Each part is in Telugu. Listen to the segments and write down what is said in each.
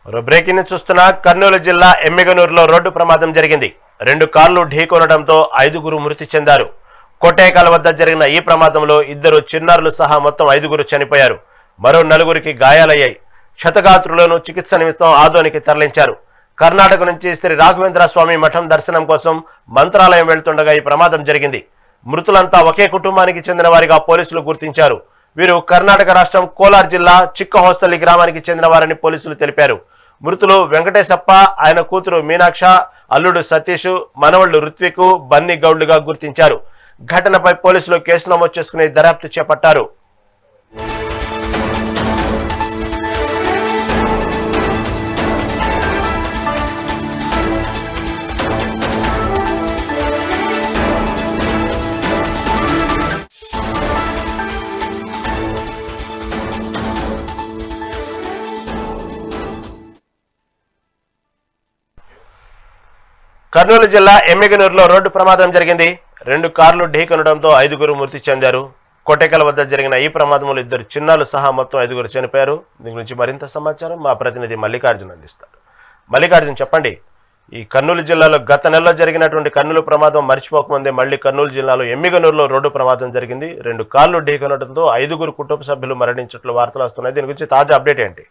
బ్రేకింగ్ న్యూస్ చూస్తున్నా. కర్నూలు జిల్లా ఎమ్మిగనూరులో రోడ్డు ప్రమాదం జరిగింది. 2 కార్లు ఢీకొనడంతో 5గురు మృతి చెందారు. కోటేకాల వద్ద జరిగిన ఈ ప్రమాదంలో 2 చిన్నారులు సహా మొత్తం 5గురు చనిపోయారు. మరో 4గురికి గాయాలయ్యాయి. క్షతగాత్రులను చికిత్స నిమిత్తం ఆదోనికి తరలించారు. కర్ణాటక నుంచి శ్రీ రాఘవేంద్ర స్వామి మఠం దర్శనం కోసం మంత్రాలయం వెళ్తుండగా ఈ ప్రమాదం జరిగింది. మృతులంతా ఒకే కుటుంబానికి చెందిన వారిగా పోలీసులు గుర్తించారు. వీరు కర్ణాటక రాష్ట్రం కోలార్ జిల్లా చిక్కహోసల్లి గ్రామానికి చెందిన వారని పోలీసులు తెలిపారు. మృతులు వెంకటేశప్ప, ఆయన కూతురు మీనాక్ష, అల్లుడు సతీష్, మనవళ్లు రుత్విక్, బన్నీ గౌడ్లుగా గుర్తించారు. ఘటనపై పోలీసులు కేసు నమోదు చేసుకుని దర్యాప్తు చేపట్టారు. కర్నూలు జిల్లా ఎమ్మిగనూరులో రోడ్డు ప్రమాదం జరిగింది. 2 కార్లు ఢీకొనడంతో 5గురు మృతి చెందారు. కోటేకల వద్ద జరిగిన ఈ ప్రమాదంలో 2 చిన్నారులు సహా మొత్తం 5గురు చనిపోయారు. దీని గురించి మరింత సమాచారం మా ప్రతినిధి మల్లికార్జున్ అందిస్తారు. మల్లికార్జున్, చెప్పండి. ఈ కర్నూలు జిల్లాలో గత నెలలో జరిగినటువంటి కర్నూలు ప్రమాదం మర్చిపోకముందే మళ్ళీ కర్నూలు జిల్లాలో ఎమ్మిగనూరులో రోడ్డు ప్రమాదం జరిగింది. 2 కార్లు ఢీకొనడంతో 5గురు కుటుంబ సభ్యులు మరణించినట్లు వార్తలు వస్తున్నాయి. దీని గురించి తాజా అప్డేట్ ఏంటి?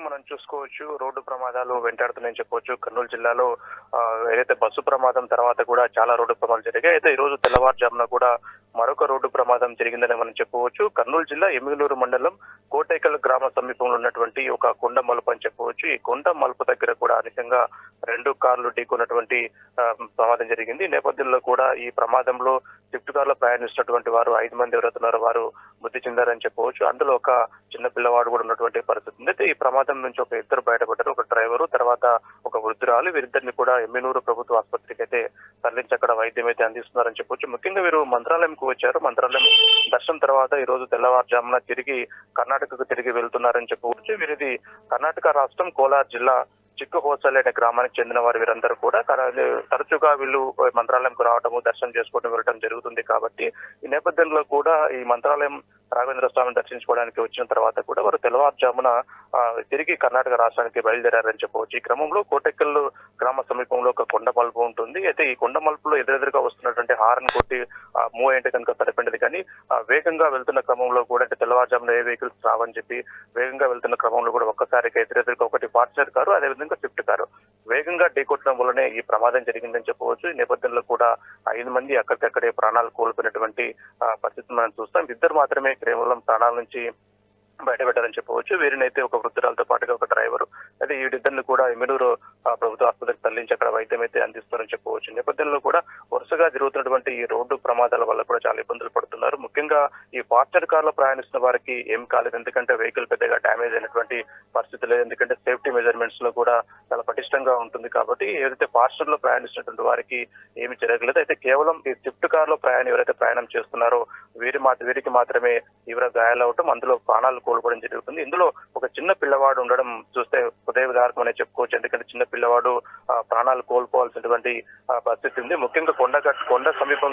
మనం చూసుకోవచ్చు, రోడ్డు ప్రమాదాలు వెంటాడుతున్నాయని చెప్పవచ్చు. కర్నూలు జిల్లాలో ఏదైతే బస్సు ప్రమాదం తర్వాత కూడా చాలా రోడ్డు ప్రమాదాలు జరిగాయి. అయితే ఈ రోజు తెల్లవారుజామున కూడా మరొక రోడ్డు ప్రమాదం జరిగిందని మనం చెప్పవచ్చు. కర్నూలు జిల్లా ఎమ్మిగనూరు మండలం కోటేకల్ గ్రామ సమీపంలో ఉన్నటువంటి ఒక కొండ మలుపు అని చెప్పవచ్చు. ఈ కొండ మలుపు దగ్గర కూడా నిజంగా 2 కార్లు ఢీకొన్నటువంటి ప్రమాదం జరిగింది. నేపథ్యంలో కూడా ఈ ప్రమాదంలో స్విఫ్ట్ కార్లో ప్రయాణిస్తున్నటువంటి వారు 5 మంది ఎవరైతున్నారో వారు మృతి చెందారని చెప్పవచ్చు. అందులో ఒక చిన్న పిల్లవాడు కూడా ఉన్నటువంటి పరిస్థితి ఉంది. అయితే ఈ ప్రమాదం నుంచి ఒక 2 బయటపడ్డారు. ఒక డ్రైవరు, తర్వాత ఒక వృద్ధురాలు. వీరిద్దరిని కూడా ఎమ్మిగనూరు ప్రభుత్వ ఆసుపత్రికి అయితే తరలించి అక్కడ వైద్యం అయితే అందిస్తున్నారని చెప్పొచ్చు. ముఖ్యంగా వీరు మంత్రాలయంకు వచ్చారు. మంత్రాలయం దర్శనం తర్వాత ఈ రోజు తెల్లవారుజామున తిరిగి కర్ణాటకకు తిరిగి వెళ్తున్నారని చెప్పవచ్చు. వీరిది కర్ణాటక రాష్ట్రం కోలార్ జిల్లా చిక్కహోసల్లి అనే గ్రామానికి చెందిన వారు. వీరందరూ కూడా తరచుగా వీళ్ళు మంత్రాలయంకు రావడము, దర్శనం చేసుకోవడం వెళ్ళడం జరుగుతుంది. కాబట్టి ఈ నేపథ్యంలో కూడా ఈ మంత్రాలయం రాఘవేంద్ర స్వామిని దర్శించుకోవడానికి వచ్చిన తర్వాత కూడా వారు తెల్లవారుజామున తిరిగి కర్ణాటక రాష్ట్రానికి బయలుదేరారని చెప్పవచ్చు. ఈ క్రమంలో కోటెక్కల్ గ్రామ సమీపంలో ఒక కొండ మలుపు ఉంటుంది. అయితే ఈ కొండ మలుపులో ఎదురెదురుగా వస్తున్నటువంటి హారన్ కొట్టి మూవ్ అయింటే కనుక సరిపడింది. కానీ వేగంగా వెళ్తున్న క్రమంలో కూడా, అంటే తెల్లవారుజామున ఏ వెహికల్స్ రావని చెప్పి వేగంగా వెళ్తున్న క్రమంలో కూడా ఒక్కసారిగా ఎదురెదురుగా ఒకటి ఫార్చునర్ కారు, అదేవిధంగా స్విఫ్ట్ కారు వేగంగా ఢీకొట్టడం వల్లనే ఈ ప్రమాదం జరిగిందని చెప్పవచ్చు. ఈ నేపథ్యంలో కూడా 5 మంది అక్కడికక్కడే ప్రాణాలు కోల్పోయినటువంటి పరిస్థితిని మనం చూస్తాం. 2 మాత్రమే కేవలం ప్రాణాల నుంచి బయటపెట్టారని చెప్పవచ్చు. వీరినైతే ఒక వృద్ధురాలతో పాటుగా ఒక డ్రైవరు, అయితే వీరిద్దరిని కూడా ఎమ్మిగనూరు ప్రభుత్వ ఆసుపత్రికి తరలించి అక్కడ వైద్యం అయితే అందిస్తారని చెప్పవచ్చు. నేపథ్యంలో కూడా వరుసగా జరుగుతున్నటువంటి ఈ రోడ్డు ప్రమాదాల వల్ల కూడా చాలా ఇబ్బందులు పడుతున్నారు. ముఖ్యంగా ఈ ఫార్చునర్ కార్ లో ప్రయాణిస్తున్న వారికి ఏం కాలేదు, ఎందుకంటే వెహికల్ పెద్దగా డ్యామేజ్ అయినటువంటి పరిస్థితి లేదు. ఎందుకంటే సేఫ్టీ మెజర్మెంట్స్ లో కూడా చాలా పటిష్టంగా ఉంటుంది. కాబట్టి ఏదైతే ఫార్చునర్ లో ప్రయాణిస్తున్నటువంటి వారికి ఏమి జరగలేదు. అయితే కేవలం ఈ స్విఫ్ట్ కార్ లో ఎవరైతే ప్రయాణం చేస్తున్నారో వీరికి మాత్రమే తీవ్ర గాయాలవటం, అందులో ప్రాణాలు కోల్పోవడం జరుగుతుంది. ఇందులో ఒక చిన్న పిల్లవాడు ఉండడం చూస్తే హృదయవిదారకం అనే చెప్పుకోవచ్చు. ఎందుకంటే చిన్న పిల్లవాడు ప్రాణాలు కోల్పోవాల్సినటువంటి పరిస్థితి ఉంది. ముఖ్యంగా కొండ సమీపం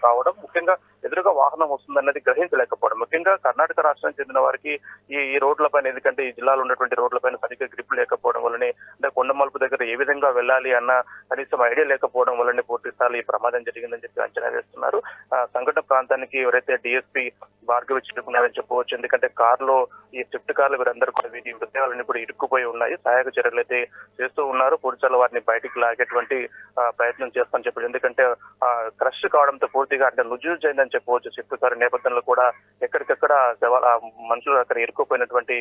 కావడం, ముఖ్యంగా ఎదురుగా వాహనం వస్తుందన్నది గ్రహించలేకపోవడం, ముఖ్యంగా కర్ణాటక రాష్ట్రానికి చెందిన వారికి ఈ రోడ్లపైన, ఎందుకంటే ఈ జిల్లాలో ఉన్నటువంటి రోడ్లపైన సరిగ్గా గ్రిప్ లేకపోవడం వల్లనే, అంటే కొండ మలుపు దగ్గర ఏ విధంగా వెళ్ళాలి అన్న కనీసం ఐడియా లేకపోవడం వల్లనే పూర్తి స్థాయి ఈ ప్రమాదం జరిగిందని చెప్పి అంచనా వేస్తున్నారు. సంఘటన ప్రాంతానికి ఎవరైతే డిఎస్పీ భార్గవి చిట్టుకున్నారని చెప్పవచ్చు. ఎందుకంటే కారులో, ఈ స్విఫ్ట్ కార్లు వీరందరూ కూడా వీరి మృతదేహాలన్నీ కూడా ఇరుక్కుపోయి ఉన్నాయి. సహాయక చర్యలు అయితే చేస్తూ ఉన్నారు. పోలీసులు వారిని బయటికి లాగేటువంటి ప్రయత్నం చేస్తామని చెప్పారు. ఎందుకంటే క్రష్ కావడంతో పూర్తిగా అంటే నుజ్జు అయిందని చెప్పవచ్చు. స్విఫ్ట్ కారు నేపథ్యంలో కూడా ఎక్కడికక్కడ మనుషులు అక్కడ ఇరుక్కుపోయినటువంటి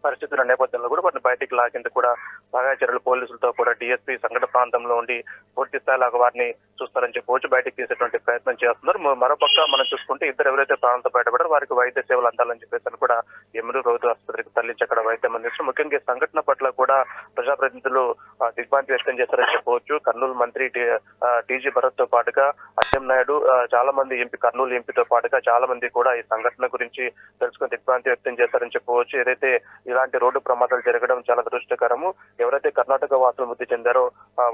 పరిస్థితుల నేపథ్యంలో కూడా వాటిని బయటికి లాగేందుకు కూడా సహాయ చర్యలు పోలీసులతో కూడా డిఎస్పీ సంఘటన ప్రాంతంలో ఉండి పూర్తి స్థాయిలో వారిని చూస్తారని చెప్పవచ్చు, బయటికి తీసేటువంటి ప్రయత్నం చేస్తున్నారు. మరోపక్క మనం చూసుకుంటే 2 ఎవరైతే ప్రాణాలతో బయటపడారో వారికి వైద్య సేవలు అందాలని చెప్పేసి కూడా ఎమ్మిగనూరు ప్రభుత్వ ఆసుపత్రికి తరలించి అక్కడ వైద్యం అందిస్తారు. ముఖ్యంగా సంఘటన పట్ల కూడా ప్రజాప్రతినిధులు దిగ్భ్రాంతి వ్యక్తం చేస్తారని చెప్పవచ్చు. కర్నూలు మంత్రి టీజీ భరత్ తో పాటుగా అచ్చెన్నాయుడు, చాలా మంది కర్నూలు ఎంపీతో పాటుగా చాలా మంది కూడా ఈ సంఘటన గురించి తెలుసుకుని దిగ్భ్రాంతి వ్యక్తం చేస్తారని చెప్పవచ్చు. ఏదైతే ఇలాంటి రోడ్డు ప్రమాదాలు జరగడం చాలా దురదృష్టకరము. ఎవరైతే కర్ణాటక వాసులు మృతి చెందారో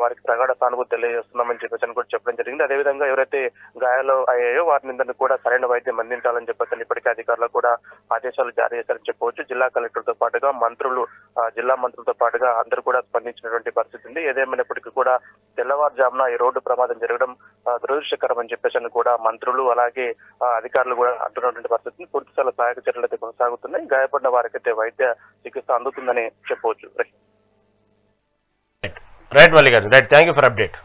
వారికి ప్రగాఢ సానుభూతి తెలియజేస్తున్నామని చెప్పేసి కూడా చెప్పడం జరిగింది. అదేవిధంగా ఎవరైతే గాయాలు అయ్యాయో వారిని కూడా సరైన వైద్యం అందించాలని చెప్పేసి ఇప్పటికే అధికారులు కూడా ఆదేశాలు జారీ చేశారని చెప్పవచ్చు. జిల్లా కలెక్టర్తో పాటుగా మంత్రులు, జిల్లా మంత్రులతో పాటుగా అందరూ కూడా స్పందించినటువంటి పరిస్థితి ఉంది. ఏదేమైనప్పటికీ కూడా తెల్లవారుజామున ఈ రోడ్డు ప్రమాదం జరగడం దురదృష్టకరం అని చెప్పేసి కూడా మంత్రులు అలాగే అధికారులు కూడా అంటున్నటువంటి పరిస్థితిని పూర్తి స్థాయిలో సహాయక చర్యలు అయితే కొనసాగుతున్నాయి. గాయపడిన వారికైతే వైద్య చికిత్స అందుతుందని చెప్పవచ్చు. Right Mallikarjun, right, thank you for update.